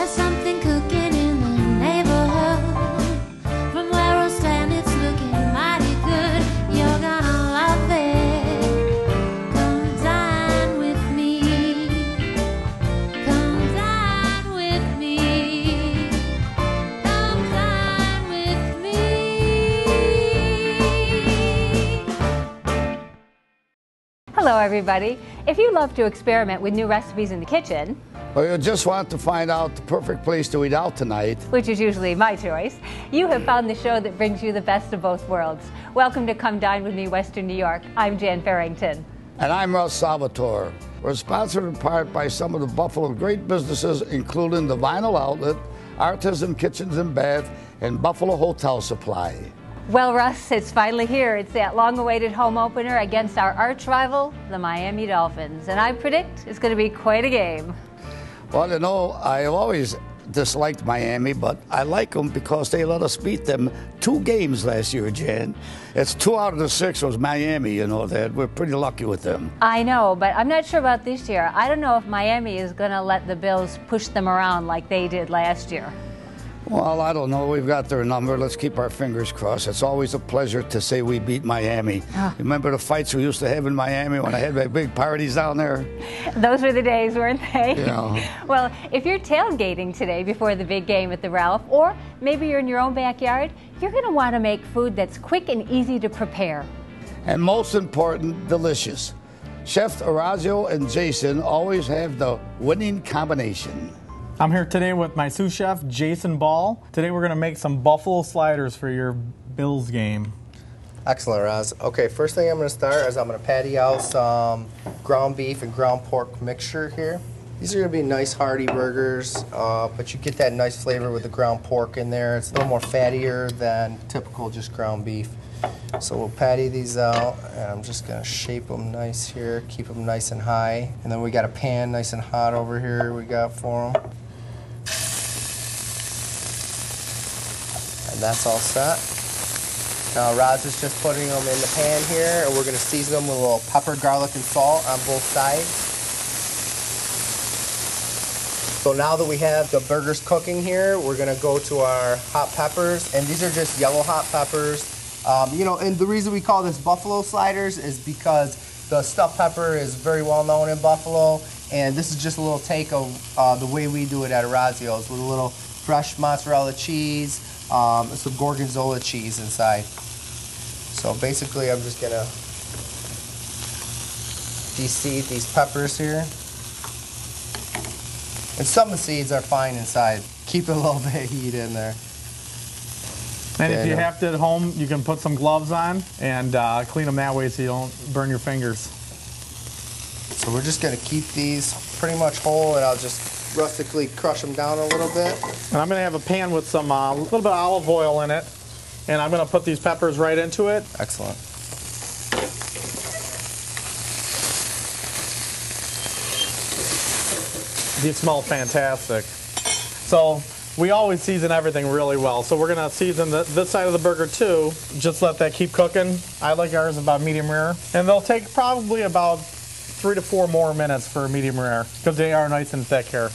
There's something cooking in the neighborhood. From where I stand, it's looking mighty good. You're gonna love it. Come dine with me. Come dine with me. Come dine with me. Hello, everybody. If you love to experiment with new recipes in the kitchen, or you just want to find out the perfect place to eat out tonight, which is usually my choice, you have found the show that brings you the best of both worlds. Welcome to Come Dine With Me, Western New York. I'm Jan Farrington. and I'm Russ Salvatore. We're sponsored in part by some of the Buffalo great businesses, including the Vinyl Outlet, Artisan Kitchens and Bath, and Buffalo Hotel Supply. Well, Russ, it's finally here. It's that long-awaited home opener against our arch rival, the Miami Dolphins. And I predict it's going to be quite a game. Well, you know, I've always disliked Miami, but I like them because they let us beat them 2 games last year, Jan. It's 2 out of the 6 was Miami, you know that. We're pretty lucky with them. I know, but I'm not sure about this year. I don't know if Miami is going to let the Bills push them around like they did last year. Well, I don't know. We've got their number. Let's keep our fingers crossed. It's always a pleasure to say we beat Miami. Remember the fights we used to have in Miami when I had my big parties down there? Those were the days, weren't they? Yeah. Well, if you're tailgating today before the big game at the Ralph, or maybe you're in your own backyard, you're going to want to make food that's quick and easy to prepare. And most important, delicious. Chef Orazio and Jason always have the winning combination. I'm here today with my sous chef, Jason Ball. Today we're going to make some buffalo sliders for your Bills game. Excellent, Roz. Okay, first thing I'm going to start is I'm going to patty out some ground beef and ground pork mixture here. These are going to be nice hearty burgers, but you get that nice flavor with the ground pork in there. It's a little more fattier than typical just ground beef. So we'll patty these out, and I'm just going to shape them nice here, keep them nice and high. And then we got a pan nice and hot over here we got for them. And that's all set. Now Roz is just putting them in the pan here, and we're going to season them with a little pepper, garlic, and salt on both sides. So now that we have the burgers cooking here, we're going to go to our hot peppers, and these are just yellow hot peppers. You know, and the reason we call this buffalo sliders is because the stuffed pepper is very well known in Buffalo, and this is just a little take of the way we do it at Orazio's with a little fresh mozzarella cheese, some gorgonzola cheese inside. So basically I'm just gonna de-seed these peppers here. And some of the seeds are fine inside. Keep a little bit of heat in there. And if you have to at home, you can put some gloves on and clean them that way so you don't burn your fingers. So we're just gonna keep these pretty much whole, and I'll just rustically crush them down a little bit. And I'm going to have a pan with some little bit of olive oil in it, and I'm going to put these peppers right into it. Excellent. These smell fantastic. So we always season everything really well. So we're going to season this side of the burger too. Just let that keep cooking. I like ours about medium rare. And they'll take probably about 3 to 4 more minutes for medium rare because they are nice and thick here.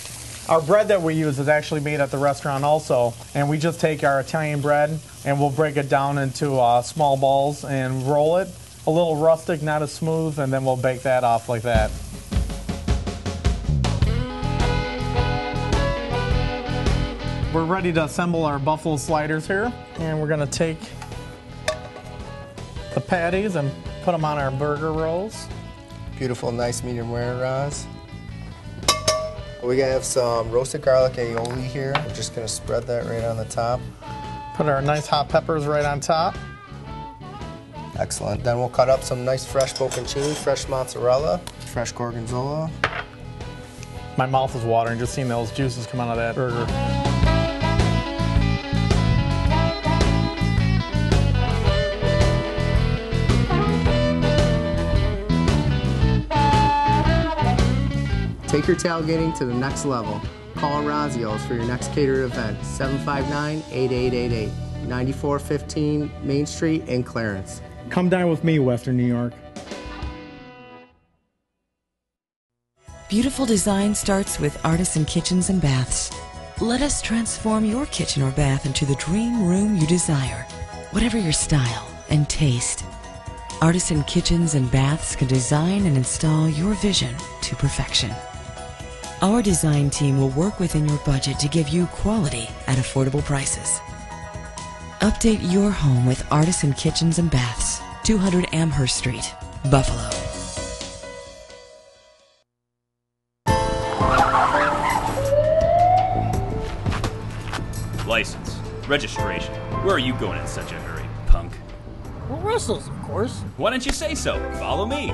Our bread that we use is actually made at the restaurant also, and we just take our Italian bread and we'll break it down into small balls and roll it. A little rustic, not as smooth, and then we'll bake that off like that. We're ready to assemble our buffalo sliders here, and we're going to take the patties and put them on our burger rolls. Beautiful, nice medium rare, Roz. We have some roasted garlic aioli here. We're just gonna spread that right on the top. Put our nice hot peppers right on top. Excellent. Then we'll cut up some nice fresh bocconcini, fresh mozzarella, fresh gorgonzola. My mouth is watering just seeing those juices come out of that burger. Take your tailgating to the next level. Call Orazio's for your next catered event, 759-8888, 9415 Main Street in Clarence. Come dine with me, Western New York. Beautiful design starts with Artisan Kitchens and Baths. Let us transform your kitchen or bath into the dream room you desire. Whatever your style and taste, Artisan Kitchens and Baths can design and install your vision to perfection. Our design team will work within your budget to give you quality at affordable prices. Update your home with Artisan Kitchens and Baths, 200 Amherst Street, Buffalo. License. Registration. Where are you going in such a hurry, punk? Well, Russell's, of course. Why don't you say so? Follow me.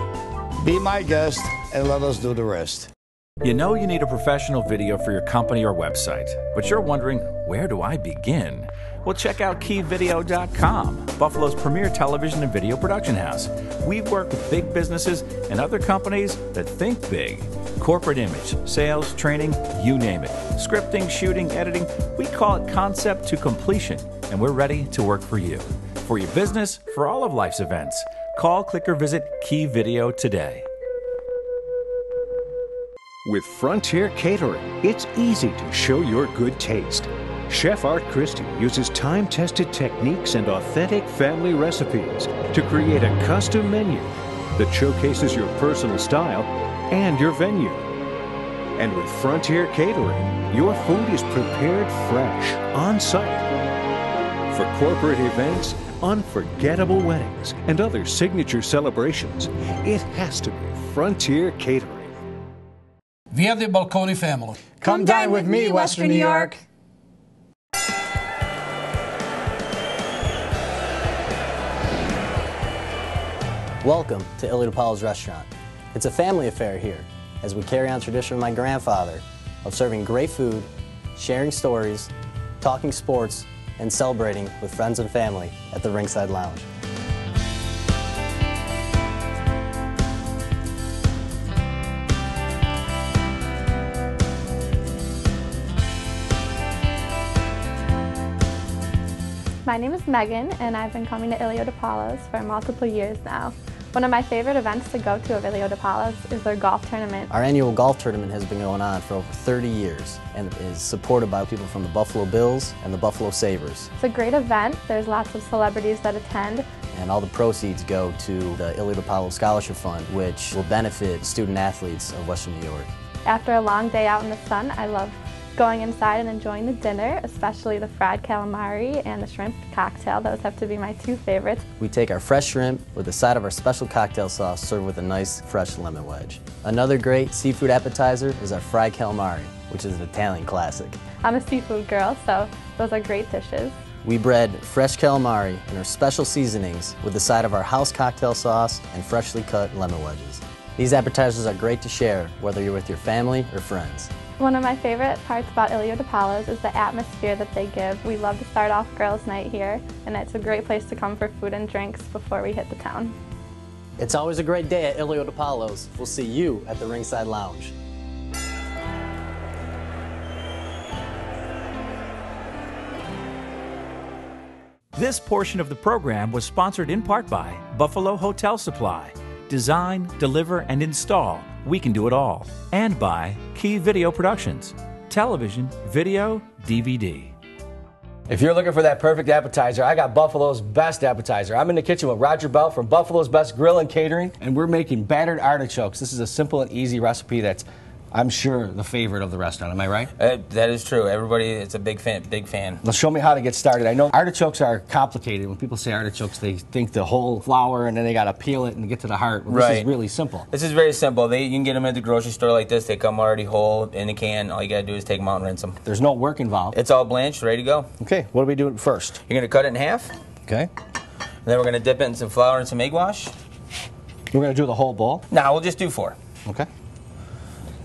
Be my guest and let us do the rest. You know you need a professional video for your company or website, but you're wondering, where do I begin? Well, check out KeyVideo.com, Buffalo's premier television and video production house. We work with big businesses and other companies that think big. Corporate image, sales, training, you name it. Scripting, shooting, editing, we call it concept to completion, and we're ready to work for you. For your business, for all of life's events. Call, click, or visit Key Video today. With Frontier Catering, it's easy to show your good taste. Chef Art Christie uses time-tested techniques and authentic family recipes to create a custom menu that showcases your personal style and your venue. And with Frontier Catering, your food is prepared fresh, on-site. For corporate events, unforgettable weddings, and other signature celebrations, it has to be Frontier Catering. Via the Balconi family. Come dine with me, Western New York. Welcome to Illy DePaulo's restaurant. It's a family affair here as we carry on tradition of my grandfather of serving great food, sharing stories, talking sports, and celebrating with friends and family at the Ringside Lounge. My name is Megan, and I've been coming to Illy DePaulo's for multiple years now. One of my favorite events to go to of Illy DePaulo's is their golf tournament. Our annual golf tournament has been going on for over 30 years and is supported by people from the Buffalo Bills and the Buffalo Sabres. It's a great event. There's lots of celebrities that attend. And all the proceeds go to the Illy DePaulo Scholarship Fund, which will benefit student athletes of Western New York. After a long day out in the sun, I love going inside and enjoying the dinner, especially the fried calamari and the shrimp cocktail. Those have to be my two favorites. We take our fresh shrimp with the side of our special cocktail sauce served with a nice fresh lemon wedge. Another great seafood appetizer is our fried calamari, which is an Italian classic. I'm a seafood girl, so those are great dishes. We bread fresh calamari in our special seasonings with the side of our house cocktail sauce and freshly cut lemon wedges. These appetizers are great to share, whether you're with your family or friends. One of my favorite parts about Illy DePaulo's is the atmosphere that they give. We love to start off girls' night here, and it's a great place to come for food and drinks before we hit the town. It's always a great day at Illy DePaulo's. We'll see you at the Ringside Lounge. This portion of the program was sponsored in part by Buffalo Hotel Supply. Design, deliver, and install. We can do it all. And by Key Video Productions. Television, video, DVD. If you're looking for that perfect appetizer, I got Buffalo's best appetizer. I'm in the kitchen with Roger Bell from Buffalo's Best Grill and Catering, and we're making battered artichokes. This is a simple and easy recipe that's, I'm sure, the favorite of the restaurant. Am I right? That is true. Everybody is a big fan. Well, show me how to get started. I know artichokes are complicated. When people say artichokes, they think the whole flower, and then they got to peel it and get to the heart. Well, this is really simple. This is very simple. You can get them at the grocery store like this. They come already whole in a can. All you got to do is take them out and rinse them. There's no work involved. It's all blanched, ready to go. Okay, what are we doing first? You're going to cut it in half. Okay. And then we're going to dip it in some flour and some egg wash. We're going to do the whole bowl? No, we'll just do 4. Okay.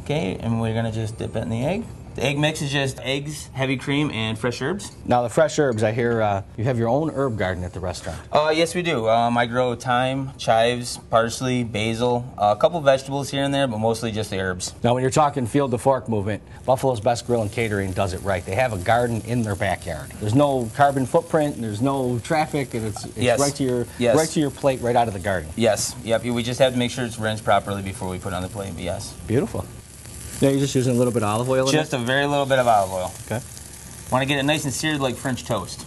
Okay, and we're gonna just dip it in the egg. The egg mix is just eggs, heavy cream, and fresh herbs. Now the fresh herbs, I hear you have your own herb garden at the restaurant. Yes, we do. I grow thyme, chives, parsley, basil, a couple vegetables here and there, but mostly just the herbs. Now when you're talking field to fork movement, Buffalo's Best Grill and Catering does it right. They have a garden in their backyard. There's no carbon footprint, there's no traffic, and it's right to your plate, right out of the garden. Yes, yep. We just have to make sure it's rinsed properly before we put it on the plate, but yes. Beautiful. Yeah, you're just using a little bit of olive oil in it? Just a very little bit of olive oil. Okay. Want to get it nice and seared like French toast.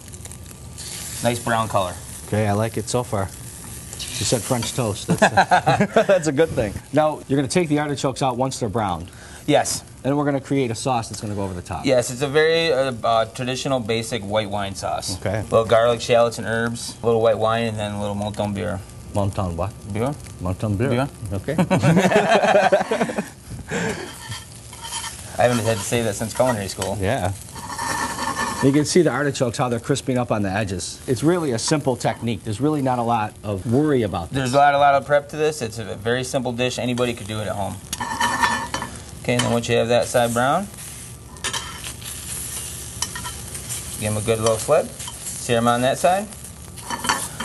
Nice brown color. Okay, I like it so far. You said French toast. That's that's a good thing. Now, you're going to take the artichokes out once they're browned. Yes. And we're going to create a sauce that's going to go over the top. Yes, it's a very traditional, basic white wine sauce. Okay. A little garlic, shallots, and herbs, a little white wine, and then a little Monton beer. Monton what? Beer. Monton beer. Beer. Okay. I haven't had to say that since culinary school. Yeah. You can see the artichokes, how they're crisping up on the edges. It's really a simple technique. There's really not a lot of worry about this. There's a lot of prep to this. It's a very simple dish. Anybody could do it at home. Okay, and then once you have that side brown, give them a good little flip. Sear them on that side.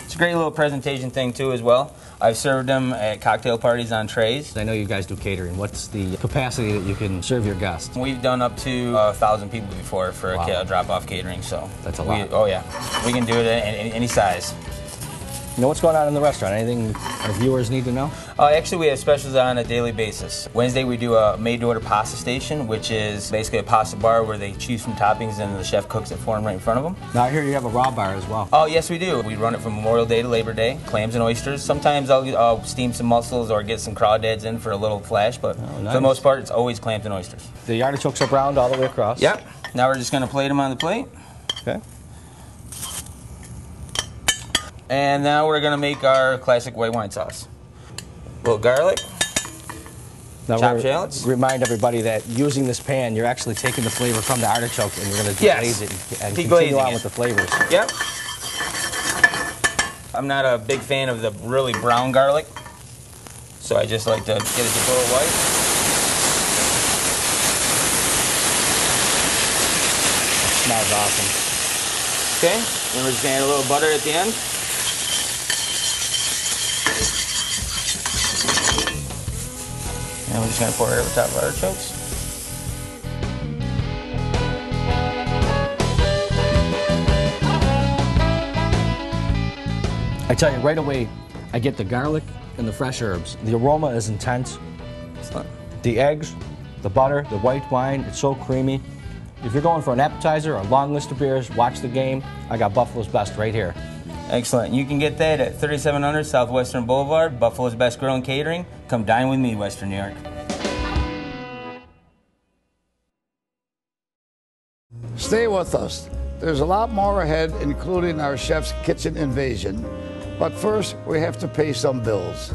It's a great little presentation thing too as well. I've served them at cocktail parties on trays. I know you guys do catering. What's the capacity that you can serve your guests? We've done up to 1,000 people before for a drop-off catering, so. That's a lot. Oh yeah, we can do it at any size. You know what's going on in the restaurant? Anything our viewers need to know? Actually, we have specials on a daily basis. Wednesday, we do a made-to-order pasta station, which is basically a pasta bar where they choose from toppings and the chef cooks it for them right in front of them. Now, I hear you have a raw bar as well. Oh, yes, we do. We run it from Memorial Day to Labor Day, clams and oysters. Sometimes I'll steam some mussels or get some crawdads in for a little flash, but nice. for the most part, it's always clams and oysters. The artichokes are browned all the way across. Yep. Now we're just going to plate them on the plate. Okay. And now we're going to make our classic white wine sauce. A little garlic, now chopped shallots. Remind everybody that using this pan, you're actually taking the flavor from the artichoke and you're going to deglaze it and continue on with the flavors. Yep. I'm not a big fan of the really brown garlic, so I just like to get it just a little white. That smells awesome. Okay, then we're just going to add a little butter at the end. And we're just going to pour it over top of our artichokes. I tell you, right away, I get the garlic and the fresh herbs. The aroma is intense. The eggs, the butter, the white wine, it's so creamy. If you're going for an appetizer or a long list of beers, watch the game. I got Buffalo's Best right here. Excellent. You can get that at 3700 Southwestern Boulevard, Buffalo's Best Grill and Catering. Come dine with me, Western New York. Stay with us. There's a lot more ahead, including our chef's kitchen invasion. But first, we have to pay some bills.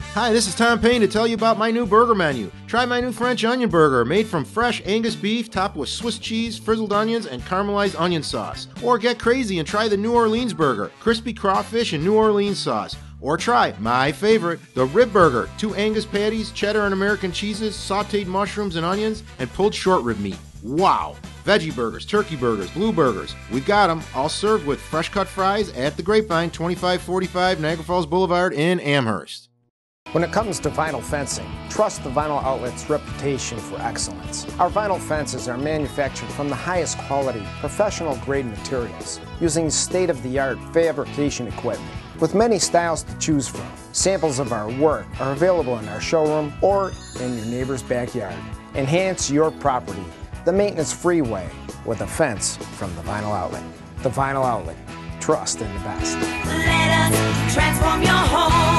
Hi, this is Tom Payne to tell you about my new burger menu. Try my new French onion burger made from fresh Angus beef topped with Swiss cheese, frizzled onions, and caramelized onion sauce. Or get crazy and try the New Orleans burger, crispy crawfish and New Orleans sauce. Or try my favorite, the rib burger, 2 Angus patties, cheddar and American cheeses, sauteed mushrooms and onions, and pulled short rib meat. Wow! Veggie burgers, turkey burgers, blue burgers. We've got them, all served with fresh cut fries at the Grapevine, 2545 Niagara Falls Boulevard in Amherst. When it comes to vinyl fencing, trust the Vinyl Outlet's reputation for excellence. Our vinyl fences are manufactured from the highest quality, professional-grade materials, using state-of-the-art fabrication equipment. With many styles to choose from, samples of our work are available in our showroom or in your neighbor's backyard. Enhance your property the maintenance-free way with a fence from the Vinyl Outlet. The Vinyl Outlet. Trust in the best. Let us transform your home.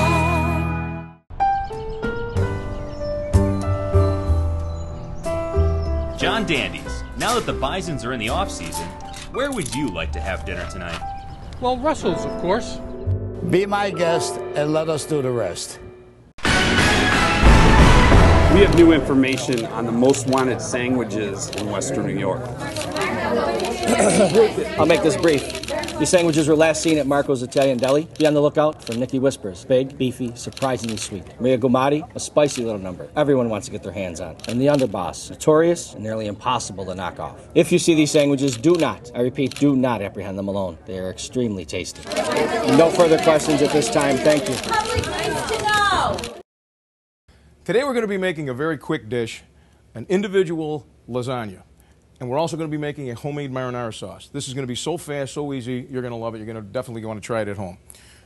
John Dandies, now that the Bisons are in the off-season, where would you like to have dinner tonight? Well, Russell's, of course. Be my guest and let us do the rest. We have new information on the most wanted sandwiches in Western New York. I'll make this brief. These sandwiches were last seen at Marco's Italian Deli. Be on the lookout for Nikki Whispers. Big, beefy, surprisingly sweet. Maria Gumati, a spicy little number. Everyone wants to get their hands on. And the Underboss, notorious and nearly impossible to knock off. If you see these sandwiches, do not, I repeat, do not apprehend them alone. They are extremely tasty. No further questions at this time. Thank you. Public needs to know. Today we're going to be making a very quick dish, an individual lasagna. And we're also going to be making a homemade marinara sauce. This is going to be so fast, so easy, you're going to love it. You're going to definitely want to try it at home.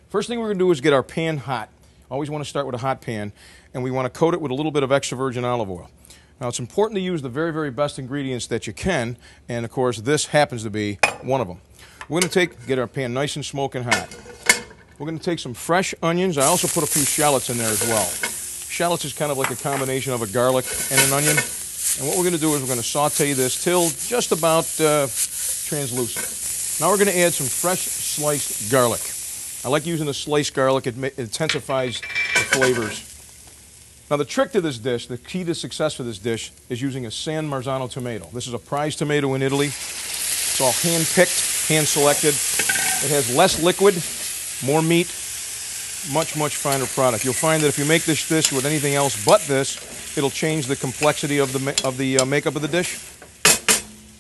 First thing we're going to do is get our pan hot. Always want to start with a hot pan, and we want to coat it with a little bit of extra virgin olive oil. Now, it's important to use the very, very best ingredients that you can, and of course, this happens to be one of them. We're going to get our pan nice and smoking hot. We're going to take some fresh onions. I also put a few shallots in there as well. Shallots is kind of like a combination of a garlic and an onion. And what we're going to do is we're going to saute this till just about translucent. Now we're going to add some fresh sliced garlic. I like using the sliced garlic. It intensifies the flavors. Now the trick to this dish, the key to success for this dish, is using a San Marzano tomato. This is a prize tomato in Italy. It's all hand-picked, hand-selected. It has less liquid, more meat, much, much finer product. You'll find that if you make this dish with anything else but this, it'll change the complexity of the makeup of the dish.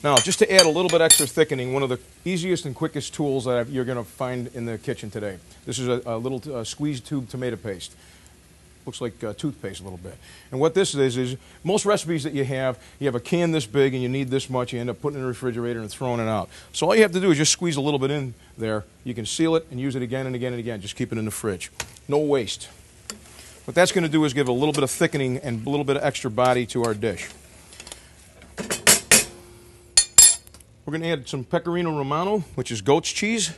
Now, just to add a little bit extra thickening, one of the easiest and quickest tools that you're going to find in the kitchen today. This is a little squeeze tube tomato paste. Looks like toothpaste a little bit. And what this is most recipes that you have a can this big and you need this much, you end up putting it in the refrigerator and throwing it out. So all you have to do is just squeeze a little bit in there. You can seal it and use it again and again and again. Just keep it in the fridge. No waste. What that's going to do is give a little bit of thickening and a little bit of extra body to our dish. We're going to add some Pecorino Romano, which is goat's cheese.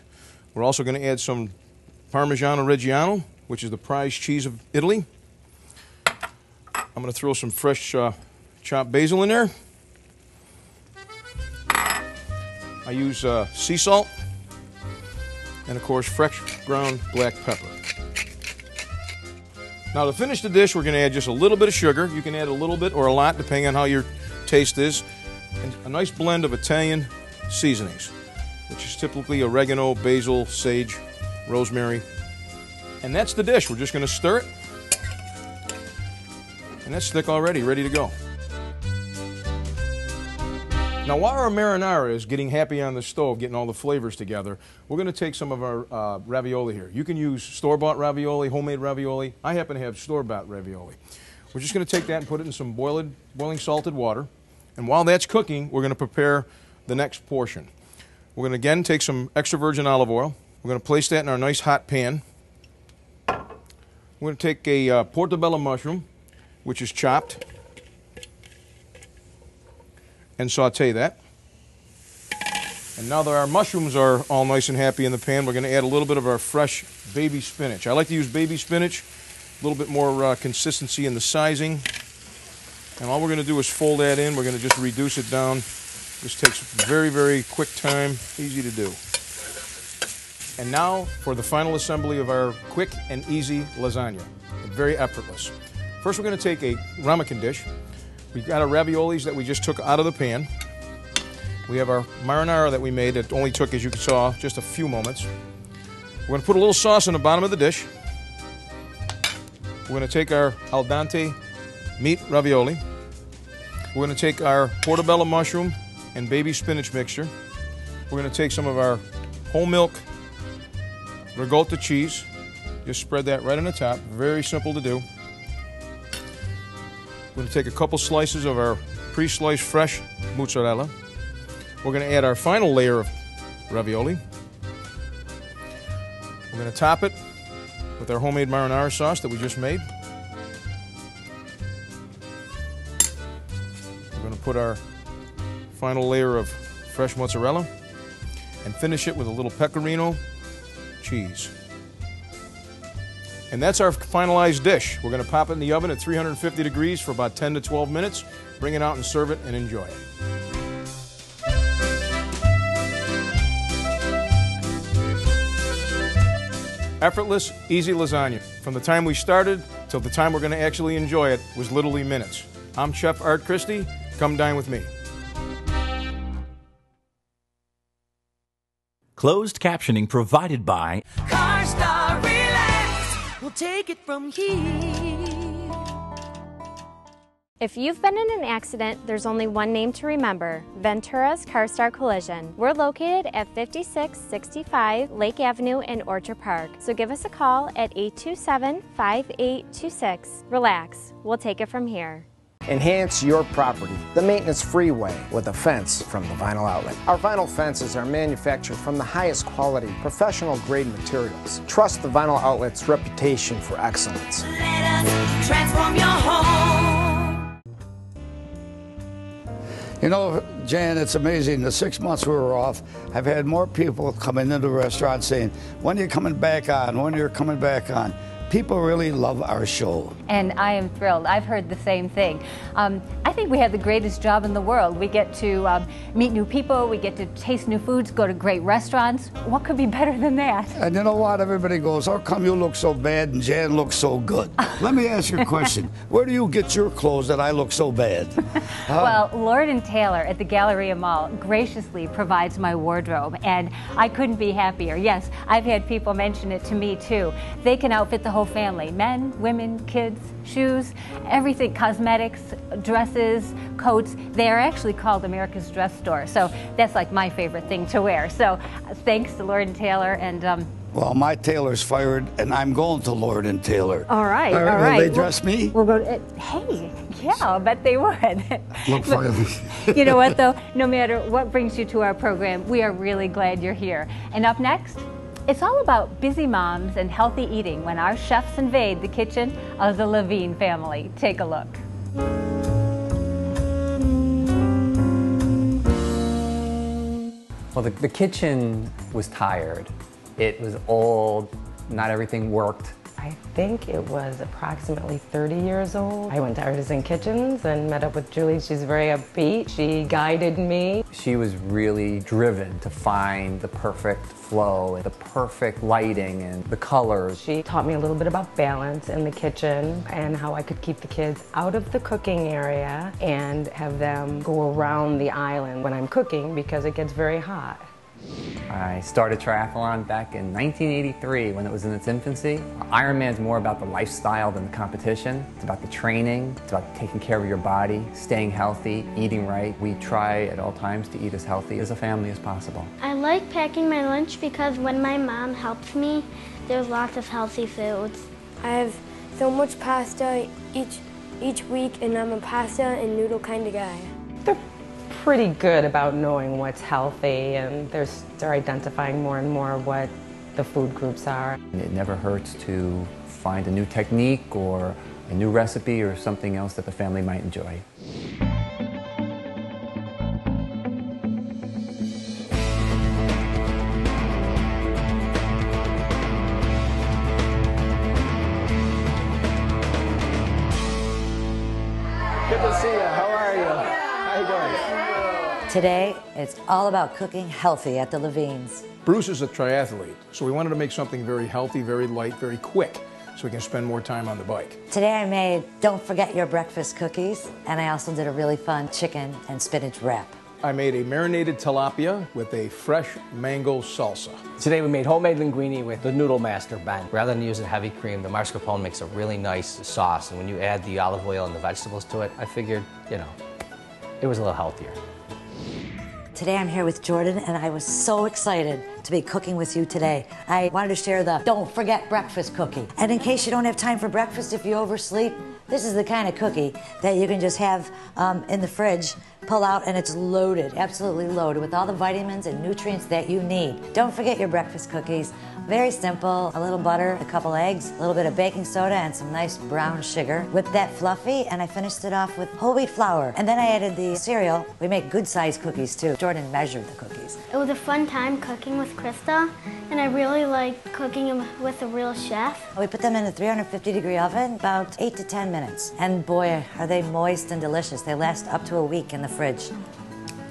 We're also going to add some Parmigiano Reggiano, which is the prize cheese of Italy. I'm going to throw some fresh chopped basil in there. I use sea salt and, of course, fresh ground black pepper. Now, to finish the dish, we're going to add just a little bit of sugar. You can add a little bit or a lot, depending on how your taste is. And a nice blend of Italian seasonings, which is typically oregano, basil, sage, rosemary. And that's the dish. We're just going to stir it. And that's thick already, ready to go. Now, while our marinara is getting happy on the stove, getting all the flavors together, we're going to take some of our ravioli here. You can use store-bought ravioli, homemade ravioli. I happen to have store-bought ravioli. We're just going to take that and put it in some boiling salted water. And while that's cooking, we're going to prepare the next portion. We're going to again take some extra virgin olive oil. We're going to place that in our nice hot pan. We're going to take a portobello mushroom, which is chopped, and saute that. And now that our mushrooms are all nice and happy in the pan, we're going to add a little bit of our fresh baby spinach. I like to use baby spinach, a little bit more consistency in the sizing. And all we're going to do is fold that in. We're going to just reduce it down. This takes very, very quick time, easy to do. And now for the final assembly of our quick and easy lasagna. Very effortless. First, we're going to take a ramekin dish. We've got our raviolis that we just took out of the pan. We have our marinara that we made that only took, as you saw, just a few moments. We're going to put a little sauce in the bottom of the dish. We're going to take our al dente meat ravioli. We're going to take our portobello mushroom and baby spinach mixture. We're going to take some of our whole milk ricotta cheese. Just spread that right on the top. Very simple to do. We're going to take a couple slices of our pre-sliced fresh mozzarella. We're going to add our final layer of ravioli. We're going to top it with our homemade marinara sauce that we just made. We're going to put our final layer of fresh mozzarella and finish it with a little pecorino cheese. And that's our finalized dish. We're going to pop it in the oven at 350 degrees for about 10 to 12 minutes. Bring it out and serve it and enjoy it. Effortless, easy lasagna. From the time we started till the time we're going to actually enjoy it was literally minutes. I'm Chef Art Christie. Come dine with me. Closed captioning provided by CarStar Relax. We'll take it from here. If you've been in an accident, there's only one name to remember: Ventura's CarStar Collision. We're located at 5665 Lake Avenue in Orchard Park. So give us a call at 827-5826. Relax, we'll take it from here. Enhance your property the maintenance-free way with a fence from the Vinyl Outlet. Our vinyl fences are manufactured from the highest quality, professional-grade materials. Trust the Vinyl Outlet's reputation for excellence. Let us transform your home. You know, Jan, it's amazing. The 6 months we were off, I've had more people coming into the restaurant saying, when are you coming back on? When are you coming back on? People really love our show. And I am thrilled. I've heard the same thing. I think we have the greatest job in the world. We get to meet new people, we get to taste new foods, go to great restaurants. What could be better than that? And you know what? Everybody goes, how come you look so bad and Jan looks so good? Let me ask you a question. Where do you get your clothes that I look so bad? Well, Lord & Taylor at the Galleria Mall graciously provides my wardrobe, and I couldn't be happier. Yes, I've had people mention it to me too. They can outfit the whole family, men, women, kids, shoes, everything, cosmetics, dresses, coats. They are actually called America's Dress Store, so that's like my favorite thing to wear. So thanks to Lord & Taylor, and well, my tailor's fired, and I'm going to Lord & Taylor. all right. Will they dress me? We'll go to, hey, yeah, I'll bet they would. Look, But you know what, though? No matter what brings you to our program, we are really glad you're here. And up next, it's all about busy moms and healthy eating when our chefs invade the kitchen of the Levine family. Take a look. Well, the kitchen was tired. It was old, not everything worked. I think it was approximately 30 years old. I went to Artisan Kitchens and met up with Julie. She's very upbeat. She guided me. She was really driven to find the perfect flow, the perfect lighting and the colors. She taught me a little bit about balance in the kitchen and how I could keep the kids out of the cooking area and have them go around the island when I'm cooking because it gets very hot. I started triathlon back in 1983 when it was in its infancy. Ironman's more about the lifestyle than the competition. It's about the training, it's about taking care of your body, staying healthy, eating right. We try at all times to eat as healthy as a family as possible. I like packing my lunch because when my mom helps me, there's lots of healthy foods. I have so much pasta each week, and I'm a pasta and noodle kind of guy. Pretty good about knowing what's healthy, and they're identifying more and more what the food groups are. It never hurts to find a new technique or a new recipe or something else that the family might enjoy. Good to see you. How are you? How you doing? Today, it's all about cooking healthy at the Levines. Bruce is a triathlete, so we wanted to make something very healthy, very light, very quick, so we can spend more time on the bike. Today I made Don't Forget Your Breakfast cookies, and I also did a really fun chicken and spinach wrap. I made a marinated tilapia with a fresh mango salsa. Today we made homemade linguine with the Noodle Master Ben. Rather than using heavy cream, the mascarpone makes a really nice sauce, and when you add the olive oil and the vegetables to it, I figured, you know, it was a little healthier. Today I'm here with Jordan, and I was so excited to be cooking with you today. I wanted to share the Don't Forget Breakfast cookie. And in case you don't have time for breakfast, if you oversleep, this is the kind of cookie that you can just have in the fridge, pull out, and it's loaded, absolutely loaded with all the vitamins and nutrients that you need. Don't forget your breakfast cookies. Very simple, a little butter, a couple eggs, a little bit of baking soda, and some nice brown sugar. Whipped that fluffy, and I finished it off with whole wheat flour. And then I added the cereal. We make good-sized cookies, too. Jordan measured the cookies. It was a fun time cooking with Krista, and I really like cooking with a real chef. We put them in a 350-degree oven, about 8 to 10 minutes. And boy, are they moist and delicious. They last up to a week in the fridge.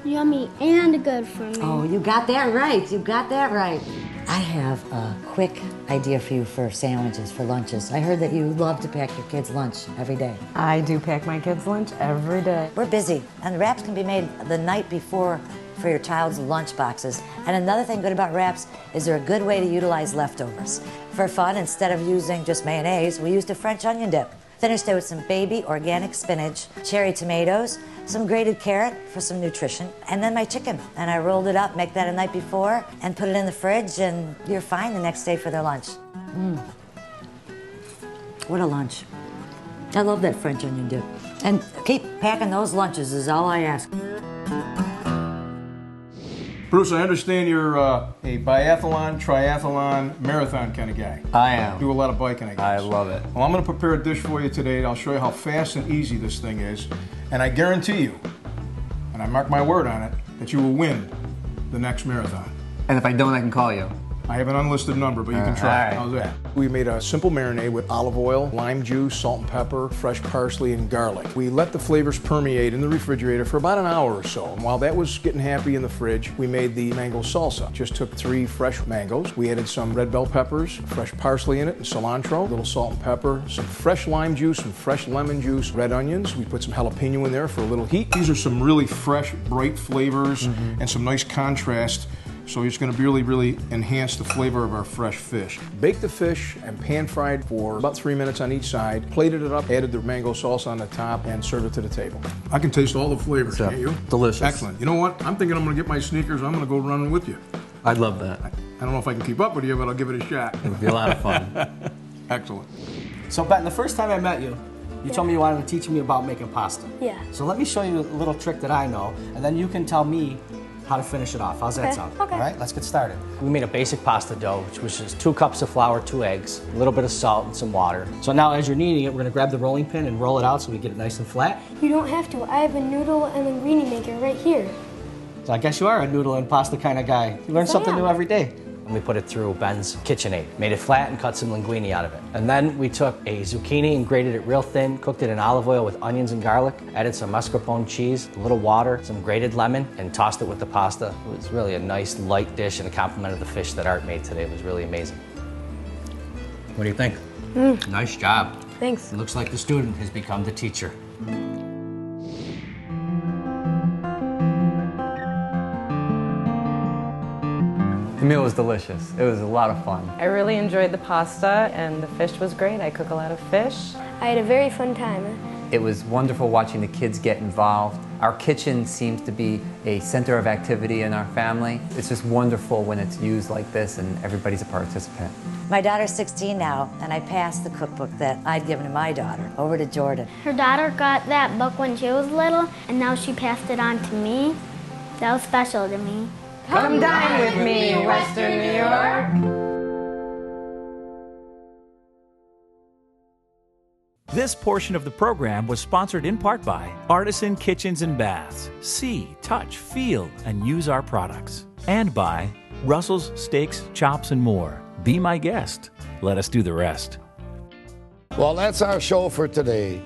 Yummy and good for me. Oh, you got that right. You got that right. I have a quick idea for you for sandwiches, for lunches. I heard that you love to pack your kids' lunch every day. I do pack my kids' lunch every day. We're busy, and wraps can be made the night before for your child's lunch boxes. And another thing good about wraps is they're a good way to utilize leftovers. For fun, instead of using just mayonnaise, we used a French onion dip. Finished it with some baby organic spinach, cherry tomatoes, some grated carrot for some nutrition, and then my chicken. And I rolled it up, make that a night before, and put it in the fridge, and you're fine the next day for their lunch. What a lunch. I love that French onion dip. And keep packing those lunches is all I ask. Bruce, I understand you're a biathlon, triathlon, marathon kind of guy. I am. Do a lot of biking, I guess. I love it. Well, I'm going to prepare a dish for you today. I'll show you how fast and easy this thing is. And I guarantee you, and I mark my word on it, that you will win the next marathon. And if I don't, I can call you. I have an unlisted number, but you can try. Right. How's that? We made a simple marinade with olive oil, lime juice, salt and pepper, fresh parsley, and garlic. We let the flavors permeate in the refrigerator for about an hour or so. And while that was getting happy in the fridge, we made the mango salsa. Just took 3 fresh mangoes. We added some red bell peppers, fresh parsley in it, and cilantro, a little salt and pepper, some fresh lime juice, some fresh lemon juice, red onions. We put some jalapeno in there for a little heat. These are some really fresh, bright flavors and some nice contrast. So it's going to really enhance the flavor of our fresh fish. Bake the fish and pan fried for about 3 minutes on each side. Plated it up, added the mango salsa on the top, and served it to the table. I can taste all the flavors, can't you? Delicious. Excellent. You know what? I'm thinking I'm going to get my sneakers. I'm going to go running with you. I'd love that. I don't know if I can keep up with you, but I'll give it a shot. It would be a lot of fun. Excellent. So, Benton, the first time I met you, you told me you wanted to teach me about making pasta. Yeah. So let me show you a little trick that I know, and then you can tell me how to finish it off. How's that sound? Okay. All right, let's get started. We made a basic pasta dough, which was just 2 cups of flour, 2 eggs, a little bit of salt, and some water. So now as you're kneading it, we're gonna grab the rolling pin and roll it out so we get it nice and flat. You don't have to. I have a noodle and linguine maker right here. So I guess you are a noodle and pasta kind of guy. You learn Yes, I something am. new every day. And we put it through Ben's KitchenAid. Made it flat and cut some linguine out of it. And then we took a zucchini and grated it real thin, cooked it in olive oil with onions and garlic, added some mascarpone cheese, a little water, some grated lemon, and tossed it with the pasta. It was really a nice light dish and a compliment of the fish that Art made today. It was really amazing. What do you think? Nice job. Thanks. It looks like the student has become the teacher. The meal was delicious. It was a lot of fun. I really enjoyed the pasta, and the fish was great. I cook a lot of fish. I had a very fun time. It was wonderful watching the kids get involved. Our kitchen seems to be a center of activity in our family. It's just wonderful when it's used like this and everybody's a participant. My daughter's 16 now, and I passed the cookbook that I'd given to my daughter over to Jordan. Her daughter got that book when she was little, and now she passed it on to me. That was special to me. Come dine with me, Western New York. This portion of the program was sponsored in part by Artisan Kitchens and Baths. See, touch, feel, and use our products. And by Russell's Steaks, Chops, and More. Be my guest. Let us do the rest. Well, that's our show for today.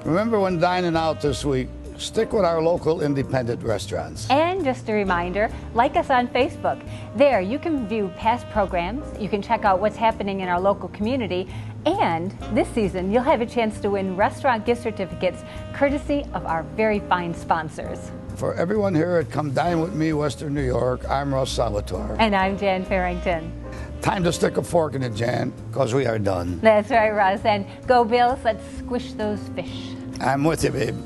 Remember, when dining out this week, stick with our local independent restaurants. And just a reminder, like us on Facebook. There, you can view past programs, you can check out what's happening in our local community, and this season, you'll have a chance to win restaurant gift certificates courtesy of our very fine sponsors. For everyone here at Come Dine With Me, Western New York, I'm Russ Salvatore. And I'm Jan Farrington. Time to stick a fork in it, Jan, because we are done. That's right, Russ. And go Bills, let's squish those fish. I'm with you, babe.